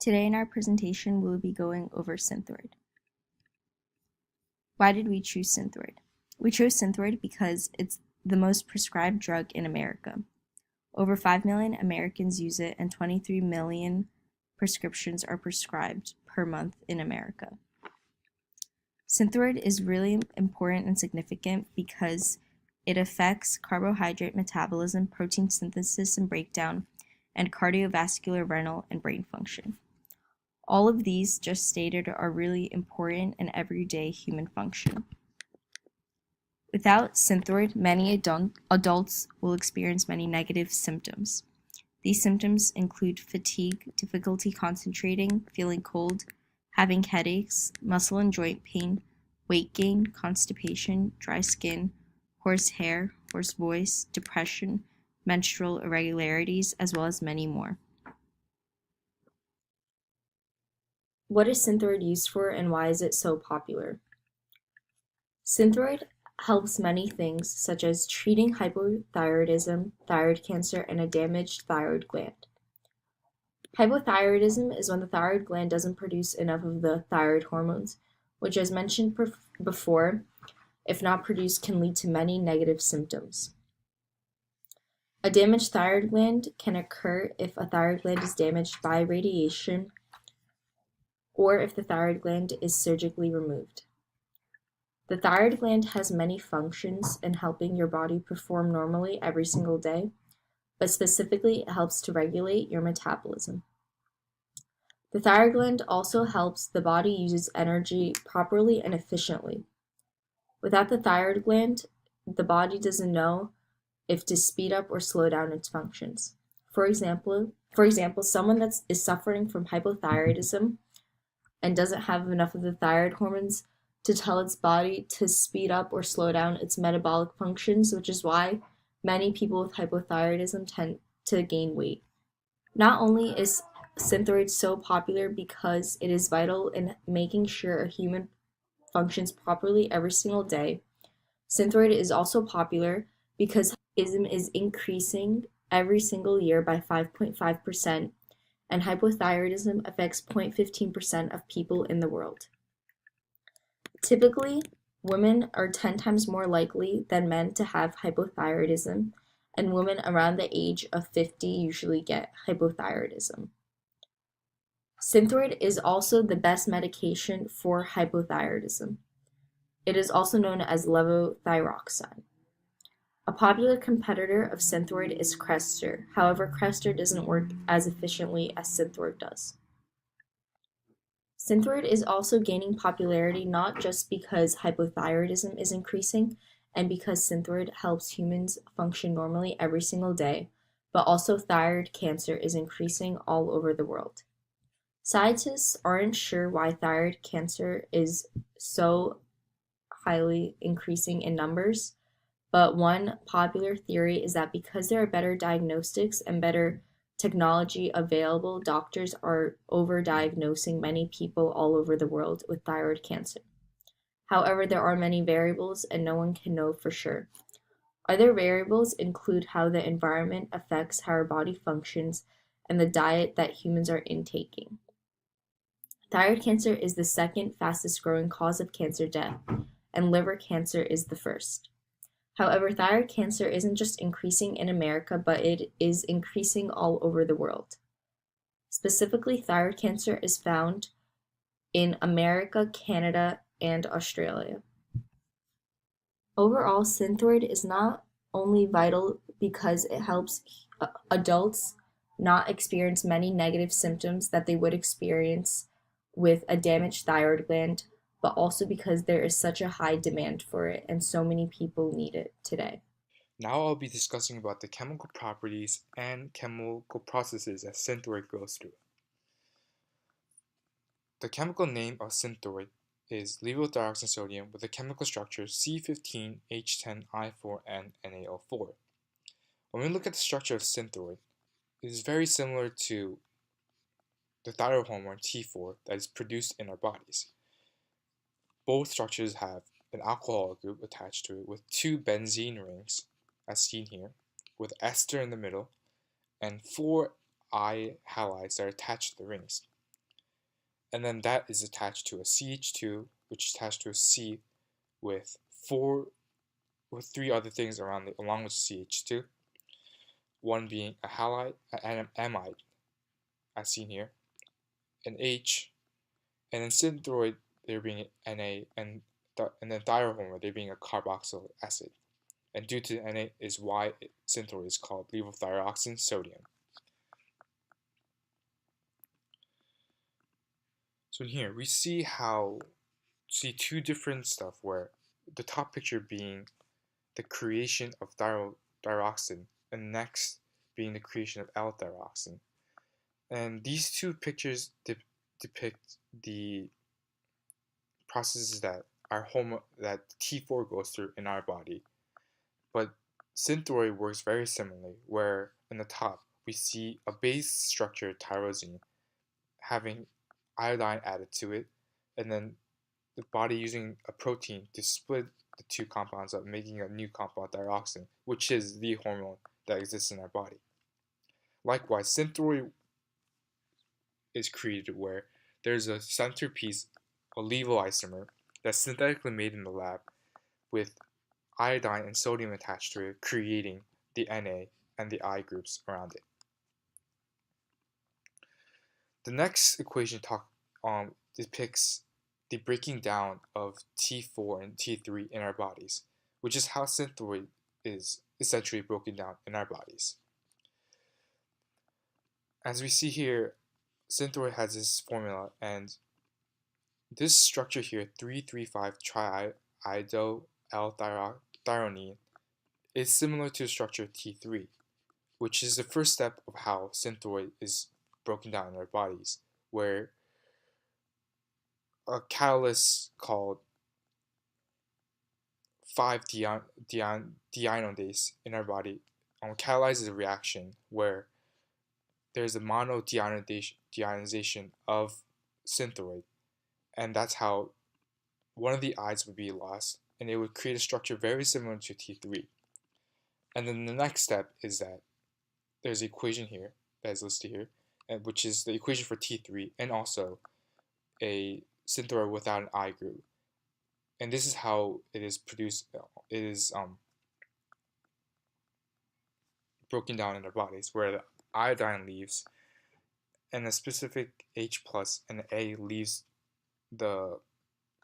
Today in our presentation, we'll be going over Synthroid. Why did we choose Synthroid? We chose Synthroid because it's the most prescribed drug in America. Over 5 million Americans use it and 23 million prescriptions are prescribed per month in America. Synthroid is really important and significant because it affects carbohydrate metabolism, protein synthesis and breakdown, and cardiovascular, renal, and brain function. All of these just stated are really important in everyday human function. Without Synthroid, many adults will experience many negative symptoms. These symptoms include fatigue, difficulty concentrating, feeling cold, having headaches, muscle and joint pain, weight gain, constipation, dry skin, hoarse hair, hoarse voice, depression, menstrual irregularities, as well as many more. What is Synthroid used for and why is it so popular? Synthroid helps many things such as treating hypothyroidism, thyroid cancer, and a damaged thyroid gland. Hypothyroidism is when the thyroid gland doesn't produce enough of the thyroid hormones, which, as mentioned before, if not produced, can lead to many negative symptoms. A damaged thyroid gland can occur if a thyroid gland is damaged by radiation or if the thyroid gland is surgically removed. The thyroid gland has many functions in helping your body perform normally every single day, but specifically it helps to regulate your metabolism. The thyroid gland also helps the body use energy properly and efficiently. Without the thyroid gland, the body doesn't know if to speed up or slow down its functions. For example, someone that is suffering from hypothyroidism and doesn't have enough of the thyroid hormones to tell its body to speed up or slow down its metabolic functions, which is why many people with hypothyroidism tend to gain weight. Not only is Synthroid so popular because it is vital in making sure a human functions properly every single day, Synthroid is also popular because hypothyroidism is increasing every single year by 5.5%, and hypothyroidism affects 0.15% of people in the world. Typically, women are 10 times more likely than men to have hypothyroidism, and women around the age of 50 usually get hypothyroidism. Synthroid is also the best medication for hypothyroidism. It is also known as levothyroxine. A popular competitor of Synthroid is Crestor. However, Crestor doesn't work as efficiently as Synthroid does. Synthroid is also gaining popularity not just because hypothyroidism is increasing and because Synthroid helps humans function normally every single day, but also thyroid cancer is increasing all over the world. Scientists aren't sure why thyroid cancer is so highly increasing in numbers, but one popular theory is that because there are better diagnostics and better technology available, doctors are overdiagnosing many people all over the world with thyroid cancer. However, there are many variables and no one can know for sure. Other variables include how the environment affects how our body functions and the diet that humans are intaking. Thyroid cancer is the second fastest growing cause of cancer death, and liver cancer is the first. However, thyroid cancer isn't just increasing in America, but it is increasing all over the world. Specifically, thyroid cancer is found in America, Canada, and Australia. Overall, Synthroid is not only vital because it helps adults not experience many negative symptoms that they would experience with a damaged thyroid gland, but also because there is such a high demand for it and so many people need it today. Now I'll be discussing about the chemical properties and chemical processes that Synthroid goes through. The chemical name of Synthroid is levothyroxine sodium with a chemical structure C15H10I4N-NaO4. When we look at the structure of Synthroid, it is very similar to the thyroid hormone T4 that is produced in our bodies. Both structures have an alcohol group attached to it with two benzene rings, as seen here, with ester in the middle, and four I halides that are attached to the rings. and then that is attached to a CH2, which is attached to a C with four with three other things around it, along with CH2. One being a halide, an amide, as seen here, an H, and then synthroid there being Na, and then thiohormone there being a carboxylic acid. And due to Na is why synthroid is called levothyroxine sodium. So in here we see two different stuff where the top picture being the creation of thyroxine and next being the creation of L-thyroxine. And these two pictures depict the processes that that T4 goes through in our body. But Synthroid works very similarly, where in the top we see a base structure tyrosine having iodine added to it, and then the body using a protein to split the two compounds up, making a new compound thyroxine, which is the hormone that exists in our body. Likewise, Synthroid is created where there's a centerpiece, a levoisomer, that's synthetically made in the lab with iodine and sodium attached to it, creating the Na and the I groups around it. The next equation depicts the breaking down of T4 and T3 in our bodies, which is how Synthroid is essentially broken down in our bodies. As we see here, Synthroid has this formula, and this structure here, 3,3,5 triiodo L-thyrionine, is similar to the structure of T3, which is the first step of how Synthroid is broken down in our bodies, where a catalyst called 5-deiodinase in our body catalyzes a reaction where there's a monodeionization of Synthroid, and that's how one of the i's would be lost, and it would create a structure very similar to T3. And then the next step is that there's an equation here that is listed here, which is the equation for T3 and also a Synthroid without an I group. And this is how it is produced. It is broken down in our bodies, where the iodine leaves, and a specific H plus and A leaves the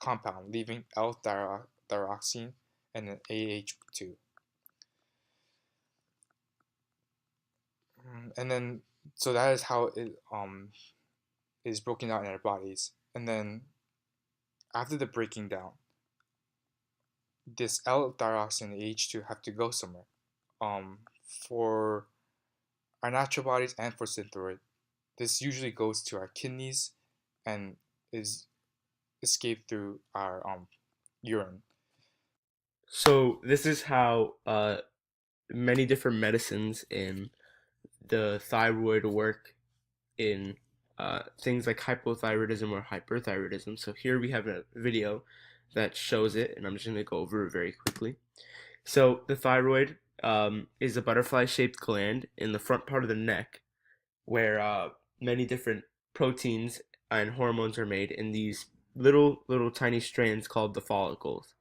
compound, leaving L-thyroxine and an AH2. And then, so that is how it is broken down in our bodies. And then, after the breaking down, this L-thyroxine and H2 have to go somewhere. For our natural bodies and for Synthroid, this usually goes to our kidneys and is escaped through our urine. So this is how many different medicines in the thyroid work in things like hypothyroidism or hyperthyroidism. So here we have a video that shows it, and I'm just going to go over it very quickly. So the thyroid is a butterfly-shaped gland in the front part of the neck where many different proteins and hormones are made in these little tiny strands called the follicles.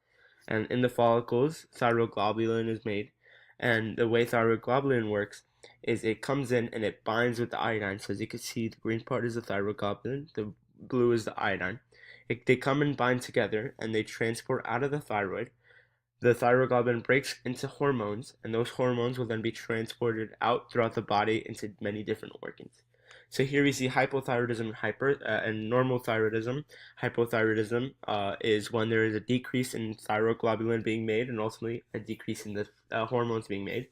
And in the follicles, thyroglobulin is made. And the way thyroglobulin works is it comes in and it binds with the iodine. So as you can see, the green part is the thyroglobulin, the blue is the iodine. They come and bind together and they transport out of the thyroid. The thyroglobulin breaks into hormones, and those hormones will then be transported out throughout the body into many different organs. So here we see hypothyroidism and normal thyroidism. Hypothyroidism is when there is a decrease in thyroglobulin being made and ultimately a decrease in the hormones being made.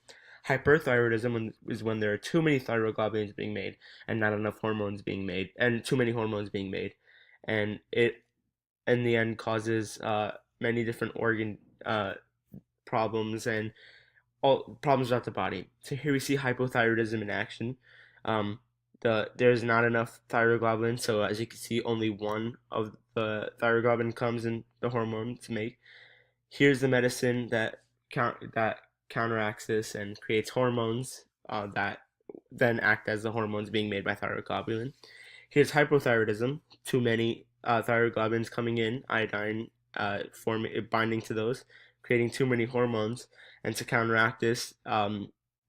Hyperthyroidism is when there are too many thyroglobulins being made and not enough hormones being made, and too many hormones being made. And it, in the end, causes many different organ problems and all problems throughout the body. So here we see hypothyroidism in action. There's not enough thyroglobulin, so as you can see, only one of the thyroglobulin comes in the hormone to make. Here's the medicine that counteracts this and creates hormones that then act as the hormones being made by thyroglobulin. Here's hypothyroidism, too many thyroid globulins coming in, iodine binding to those, creating too many hormones. And to counteract this,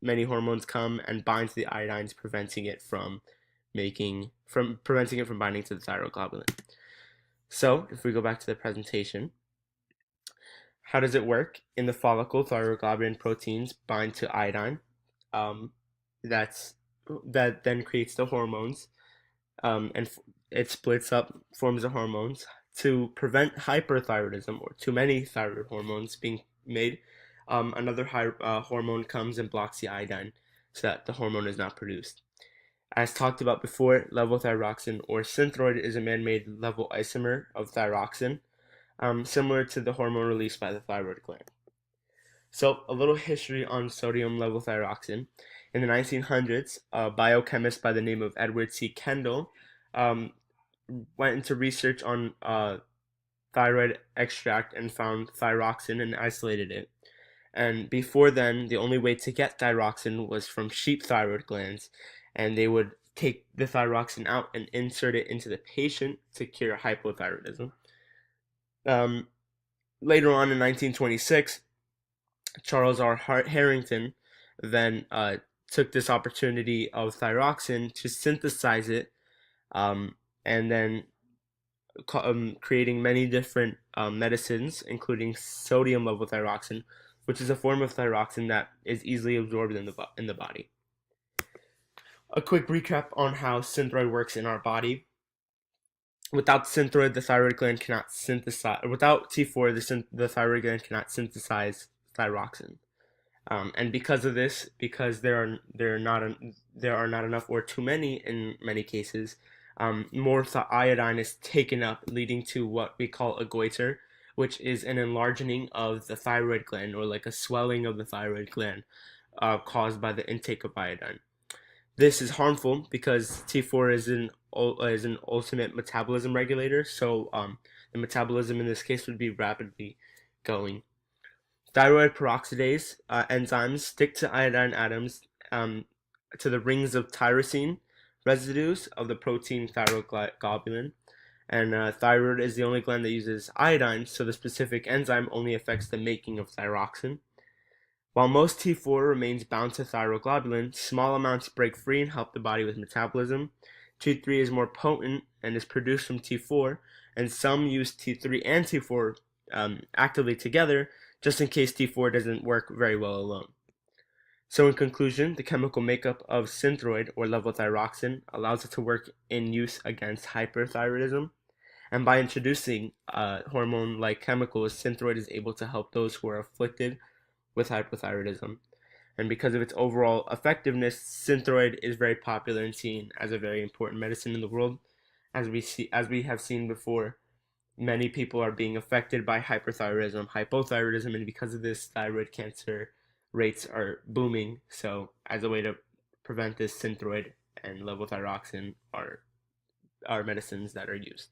many hormones come and bind to the iodines, preventing it from binding to the thyroid globulin. So if we go back to the presentation, how does it work? In the follicle, thyroid globulin proteins bind to iodine. Um, that's that then creates the hormones, and it splits up, forms the hormones. To prevent hyperthyroidism or too many thyroid hormones being made, another hormone comes and blocks the iodine so that the hormone is not produced. As talked about before, levothyroxine or Synthroid is a man-made levo isomer of thyroxine, similar to the hormone released by the thyroid gland. So, a little history on sodium levothyroxine. In the 1900s, a biochemist by the name of Edward C. Kendall um, went into research on thyroid extract and found thyroxine and isolated it. And before then, the only way to get thyroxine was from sheep thyroid glands, and they would take the thyroxine out and insert it into the patient to cure hypothyroidism. Later on in 1926, Charles R. Harrington then took this opportunity of thyroxine to synthesize it, and then creating many different medicines, including sodium levothyroxine, which is a form of thyroxine that is easily absorbed in the body. A quick recap on how Synthroid works in our body. Without Synthroid, the thyroid gland cannot synthesize. Without T4, the thyroid gland cannot synthesize thyroxine. And because of this, because there are not enough or too many in many cases, more iodine is taken up, leading to what we call a goiter, which is an enlarging of the thyroid gland, or like a swelling of the thyroid gland, caused by the intake of iodine. This is harmful because T4 is an ultimate metabolism regulator, so the metabolism in this case would be rapidly going. Thyroid peroxidase enzymes stick to iodine atoms, to the rings of tyrosine residues of the protein thyroid globulin. And thyroid is the only gland that uses iodine, so the specific enzyme only affects the making of thyroxine. While most T4 remains bound to thyroid globulin, small amounts break free and help the body with metabolism. T3 is more potent and is produced from T4, and some use T3 and T4 actively together, just in case T4 doesn't work very well alone. So in conclusion, the chemical makeup of Synthroid or levothyroxine allows it to work in use against hyperthyroidism. And by introducing hormone-like chemicals, Synthroid is able to help those who are afflicted with hypothyroidism. And because of its overall effectiveness, Synthroid is very popular and seen as a very important medicine in the world. As we have seen before, many people are being affected by hypothyroidism, and because of this, thyroid cancer rates are booming. So, as a way to prevent this, Synthroid and levothyroxine are medicines that are used.